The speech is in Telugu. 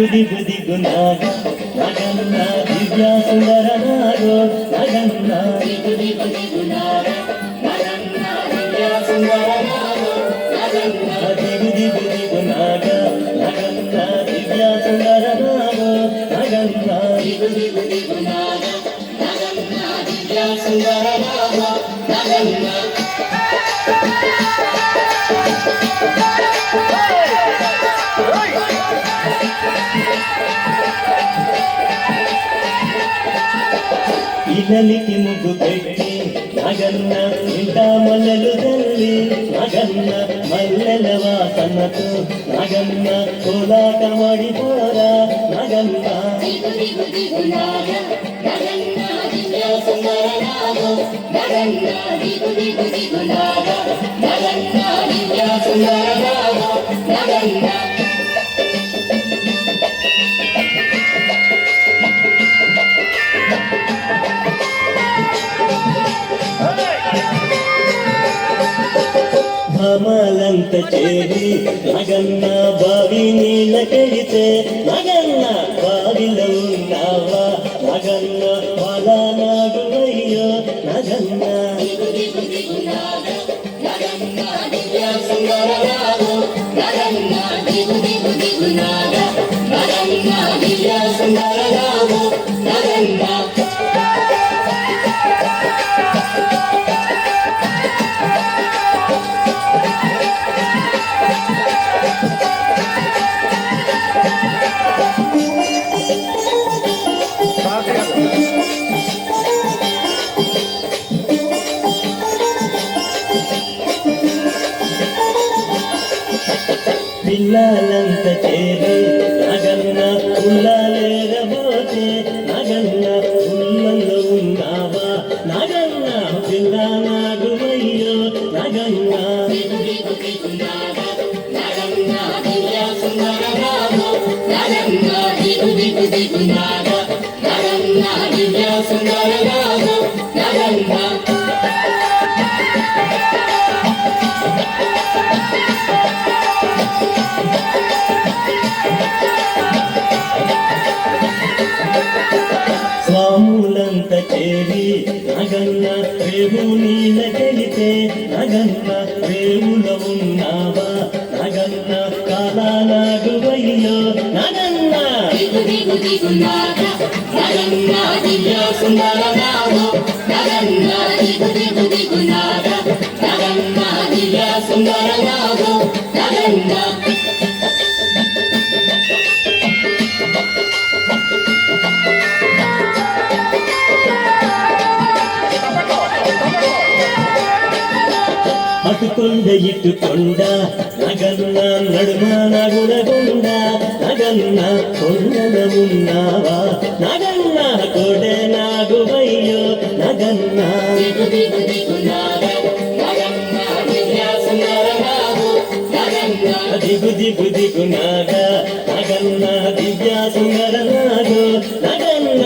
దిగు దిగు నగన్న దివ్య సుందర నాగో నగన్న దిగు దిగు నాగ నగన్న దివ్య సుందర నాగో నగన్న దిగు దిగు నాగ నగన్న దివ్య సుందర నాగో నగన్న దిగు దిగు నాగ నగన్న దివ్య సుందర నాగో నగన్న ఇళ్ళకి ముగ్గు పెట్టి నగన్న ఇంట మల్లెలు తల్లి నగన్న మల్లెల వాసనతో నగన్న కోలాటమాడిపోరా నగన్న భామాలంత చేరి నగన్న బావి నీళ్ళకెళితే నగన్న బావిలో ఉన్నావా నగన్న వలా నాగువయ్యో నగన్న పిల్లలంత చేరి నగన్న ఉల్లాలేరబోతే నగన్న ఉల్లలో ఉన్నావా నగన్న పిల్ల నాగువయ్యో నగన్న స్వాములంత చేరి నగన్న రేవు నీళ్ళకెళితే నగన్న రేవులో ఉన్నావా నగన్న కాలానాగువయ్యో నగన్న అటుకొండ ఇటుకొండ నగన్న నడుమ నగునగుండ నగన్న కొండల ఉన్నావా నగన్న కొడే నాగువయ్యో నగన్న దిగు దిగు దిగు నాగ నగన్న దివ్య సుందర నాగో నగన్న